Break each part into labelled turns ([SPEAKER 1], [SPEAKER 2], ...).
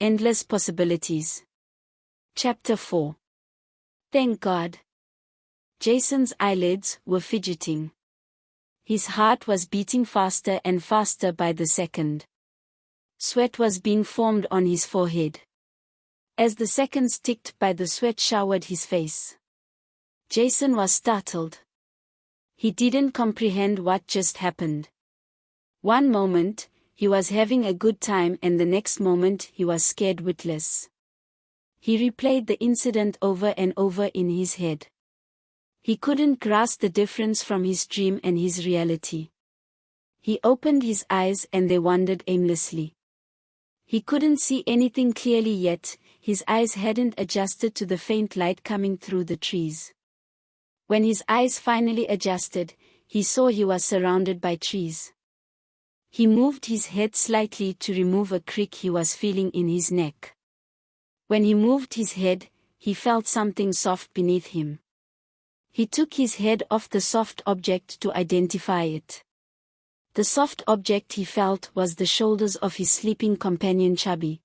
[SPEAKER 1] Endless Possibilities. Chapter 4. Thank God. Jason's eyelids were fidgeting. His heart was beating faster and faster by the second. Sweat was being formed on his forehead. As the seconds ticked by, the sweat showered his face. Jason was startled. He didn't comprehend what just happened. One moment, he was having a good time, and the next moment he was scared witless. He replayed the incident over and over in his head. He couldn't grasp the difference from his dream and his reality. He opened his eyes and they wandered aimlessly. He couldn't see anything clearly yet, his eyes hadn't adjusted to the faint light coming through the trees. When his eyes finally adjusted, he saw he was surrounded by trees. He moved his head slightly to remove a crick he was feeling in his neck. When he moved his head, he felt something soft beneath him. He took his head off the soft object to identify it. The soft object he felt was the shoulders of his sleeping companion Chubby.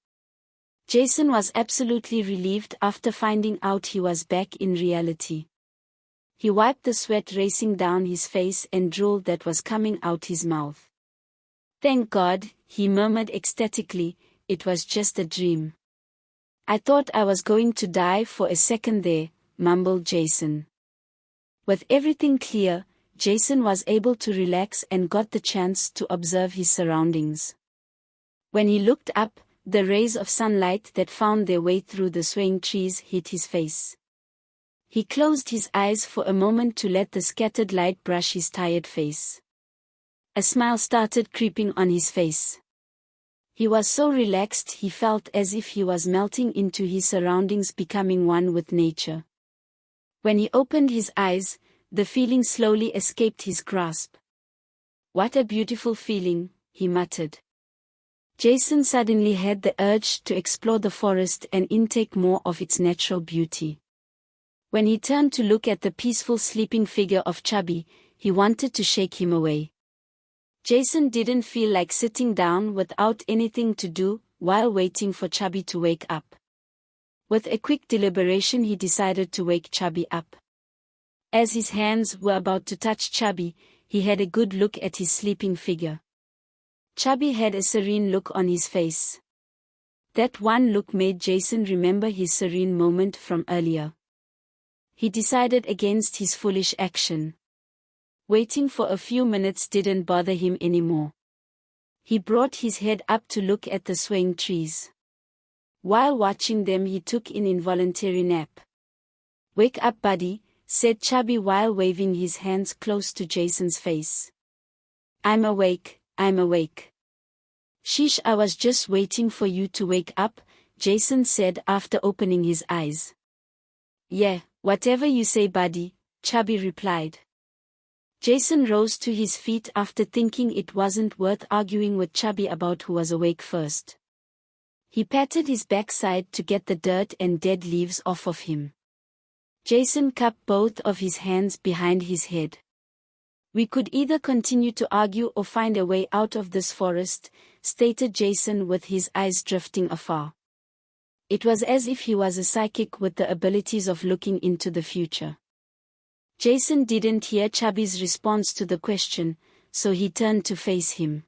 [SPEAKER 1] Jason was absolutely relieved after finding out he was back in reality. He wiped the sweat racing down his face and drool that was coming out his mouth. Thank God, he murmured ecstatically, it was just a dream. I thought I was going to die for a second there, mumbled Jason. With everything clear, Jason was able to relax and got the chance to observe his surroundings. When he looked up, the rays of sunlight that found their way through the swaying trees hit his face. He closed his eyes for a moment to let the scattered light brush his tired face. A smile started creeping on his face. He was so relaxed he felt as if he was melting into his surroundings, becoming one with nature. When he opened his eyes, the feeling slowly escaped his grasp. What a beautiful feeling, he muttered. Jason suddenly had the urge to explore the forest and intake more of its natural beauty. When he turned to look at the peaceful sleeping figure of Chubby, he wanted to shake him away. Jason didn't feel like sitting down without anything to do while waiting for Chubby to wake up. With a quick deliberation, he decided to wake Chubby up. As his hands were about to touch Chubby, he had a good look at his sleeping figure. Chubby had a serene look on his face. That one look made Jason remember his serene moment from earlier. He decided against his foolish action. Waiting for a few minutes didn't bother him anymore. He brought his head up to look at the swaying trees. While watching them, he took an involuntary nap. Wake up, buddy, said Chubby while waving his hands close to Jason's face. I'm awake, I'm awake. Sheesh, I was just waiting for you to wake up, Jason said after opening his eyes. Yeah, whatever you say, buddy, Chubby replied. Jason rose to his feet after thinking it wasn't worth arguing with Chubby about who was awake first. He patted his backside to get the dirt and dead leaves off of him. Jason cupped both of his hands behind his head. We could either continue to argue or find a way out of this forest, stated Jason with his eyes drifting afar. It was as if he was a psychic with the abilities of looking into the future. Jason didn't hear Chubby's response to the question, so he turned to face him.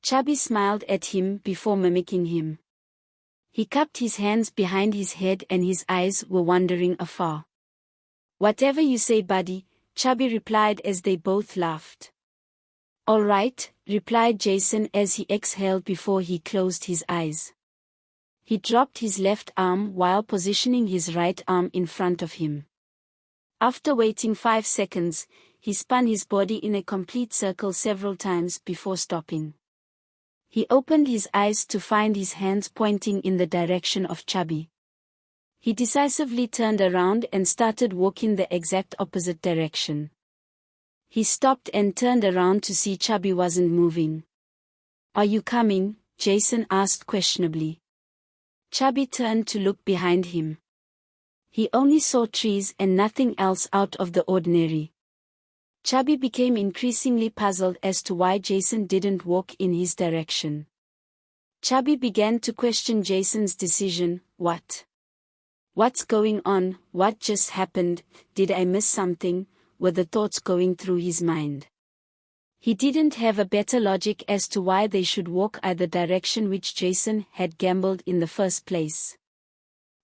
[SPEAKER 1] Chubby smiled at him before mimicking him. He cupped his hands behind his head and his eyes were wandering afar. Whatever you say, buddy, Chubby replied as they both laughed. All right, replied Jason as he exhaled before he closed his eyes. He dropped his left arm while positioning his right arm in front of him. After waiting 5 seconds, he spun his body in a complete circle several times before stopping. He opened his eyes to find his hands pointing in the direction of Chubby. He decisively turned around and started walking the exact opposite direction. He stopped and turned around to see Chubby wasn't moving. Are you coming? Jason asked questionably. Chubby turned to look behind him. He only saw trees and nothing else out of the ordinary. Chubby became increasingly puzzled as to why Jason didn't walk in his direction. Chubby began to question Jason's decision. What's going on? What just happened? Did I miss something? Were the thoughts going through his mind. He didn't have a better logic as to why they should walk either direction which Jason had gambled in the first place.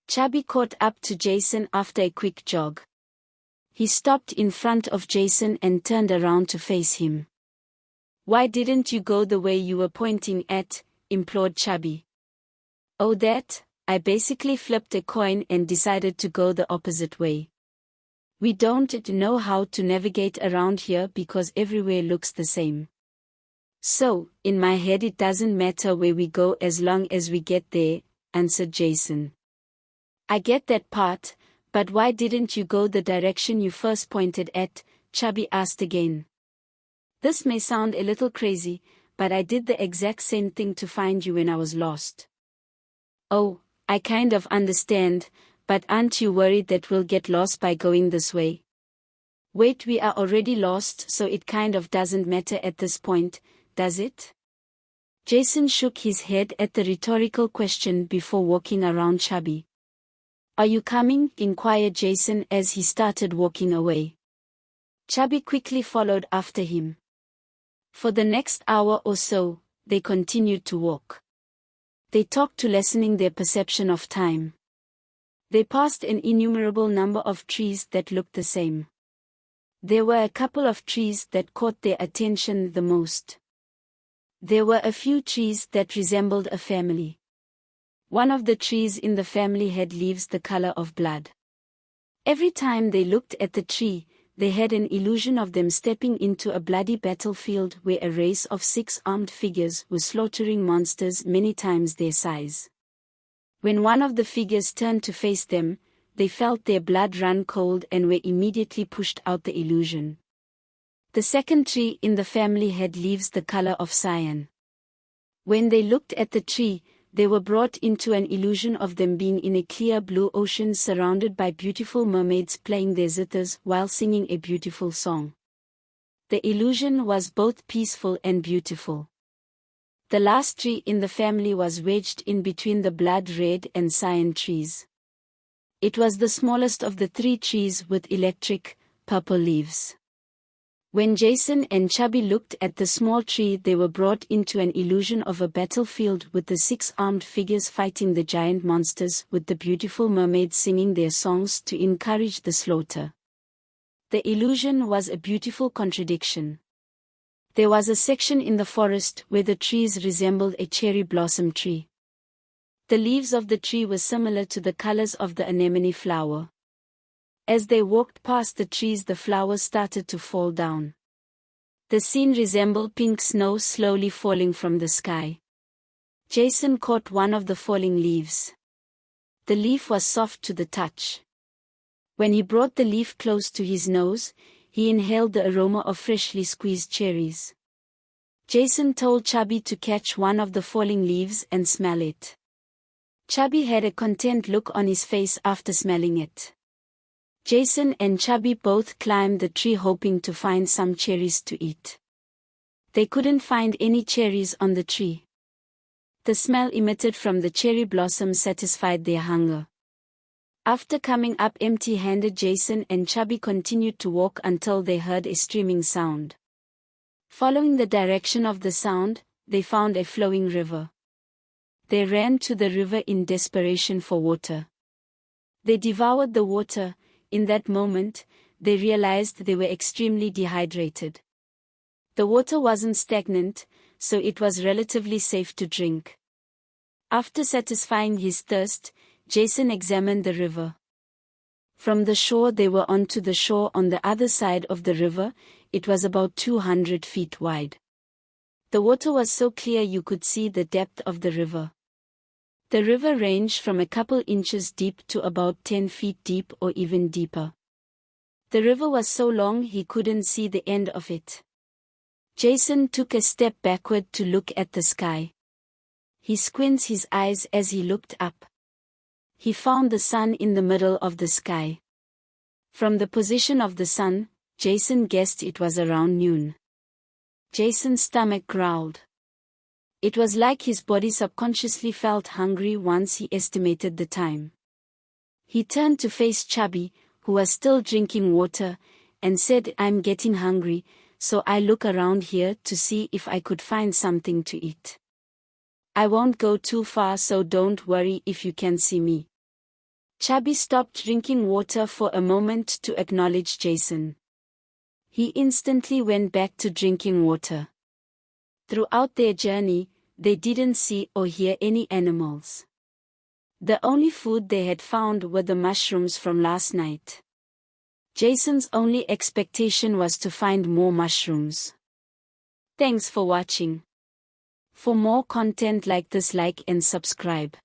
[SPEAKER 1] Chubby caught up to Jason after a quick jog. He stopped in front of Jason and turned around to face him. "Why didn't you go the way you were pointing at?" implored Chubby. "Oh, that? I basically flipped a coin and decided to go the opposite way. We don't know how to navigate around here because everywhere looks the same. So, in my head it doesn't matter where we go as long as we get there," answered Jason. "I get that part, but why didn't you go the direction you first pointed at?" Chubby asked again. "This may sound a little crazy, but I did the exact same thing to find you when I was lost." "Oh, I kind of understand, but aren't you worried that we'll get lost by going this way?" "Wait, we are already lost, so it kind of doesn't matter at this point, does it?" Jason shook his head at the rhetorical question before walking around Chubby. "Are you coming?" inquired Jason as he started walking away. Chubby quickly followed after him. For the next hour or so, they continued to walk. They talked to lessening their perception of time. They passed an innumerable number of trees that looked the same. There were a couple of trees that caught their attention the most. There were a few trees that resembled a family. One of the trees in the family had leaves the color of blood. Every time they looked at the tree, they had an illusion of them stepping into a bloody battlefield where a race of 6 armed figures was slaughtering monsters many times their size. When one of the figures turned to face them, they felt their blood run cold and were immediately pushed out the illusion. The second tree in the family had leaves the color of cyan. When they looked at the tree, they were brought into an illusion of them being in a clear blue ocean surrounded by beautiful mermaids playing their zithers while singing a beautiful song. The illusion was both peaceful and beautiful. The last tree in the family was wedged in between the blood red and cyan trees. It was the smallest of the 3 trees with electric, purple leaves. When Jason and Chubby looked at the small tree, they were brought into an illusion of a battlefield with the 6 armed figures fighting the giant monsters with the beautiful mermaids singing their songs to encourage the slaughter. The illusion was a beautiful contradiction. There was a section in the forest where the trees resembled a cherry blossom tree. The leaves of the tree were similar to the colors of the anemone flower. As they walked past the trees, the flowers started to fall down. The scene resembled pink snow slowly falling from the sky. Jason caught one of the falling leaves. The leaf was soft to the touch. When he brought the leaf close to his nose, he inhaled the aroma of freshly squeezed cherries. Jason told Chubby to catch one of the falling leaves and smell it. Chubby had a content look on his face after smelling it. Jason and Chubby both climbed the tree hoping to find some cherries to eat. They couldn't find any cherries on the tree. The smell emitted from the cherry blossom satisfied their hunger. After coming up empty-handed, Jason and Chubby continued to walk until they heard a streaming sound. Following the direction of the sound, they found a flowing river. They ran to the river in desperation for water. They devoured the water. In that moment, they realized they were extremely dehydrated. The water wasn't stagnant, so it was relatively safe to drink. After satisfying his thirst, Jason examined the river. From the shore they were onto the shore on the other side of the river. It was about 200 feet wide. The water was so clear you could see the depth of the river. The river ranged from a couple inches deep to about 10 feet deep or even deeper. The river was so long he couldn't see the end of it. Jason took a step backward to look at the sky. He squinted his eyes as he looked up. He found the sun in the middle of the sky. From the position of the sun, Jason guessed it was around noon. Jason's stomach growled. It was like his body subconsciously felt hungry once he estimated the time. He turned to face Chubby, who was still drinking water, and said, "I'm getting hungry, so I look around here to see if I could find something to eat. I won't go too far, so don't worry if you can see me." Chubby stopped drinking water for a moment to acknowledge Jason. He instantly went back to drinking water. Throughout their journey, they didn't see or hear any animals. The only food they had found were the mushrooms from last night. Jason's only expectation was to find more mushrooms. Thanks for watching. For more content like this, like and subscribe.